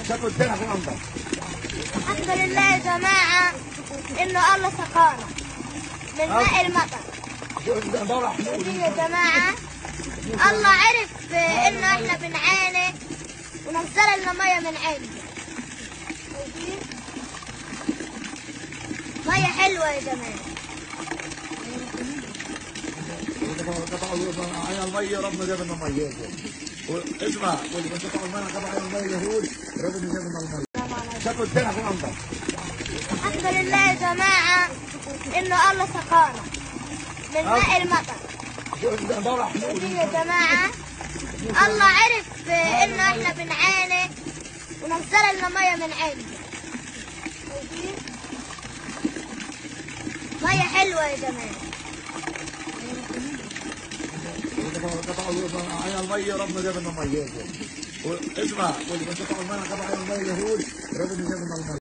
شكوا الدنيا في الأنظر. الحمد لله يا جماعة إنه الله سقانا من ماء المطر. يا جماعة الله عرف إنه إحنا بنعاني ونزل لنا مية من عنده. مية حلوة يا جماعة. عين المية ربنا جاب لنا مية. اسمع واللي بنقطع المية قطع عين المية اليهود ربنا جاب لنا المية. شكوا الدنيا في الأنظر. الحمد لله يا جماعة إنه الله سقانا من ماء المطر. يا جماعة الله عرف إنه إحنا بنعاني ونزل لنا مية من عنده. مية حلوة يا جماعة. عين المية ربنا جاب لنا مية. اسمع واللي بنقطع المية قطع عين المية اليهود ربنا جاب لنا المية.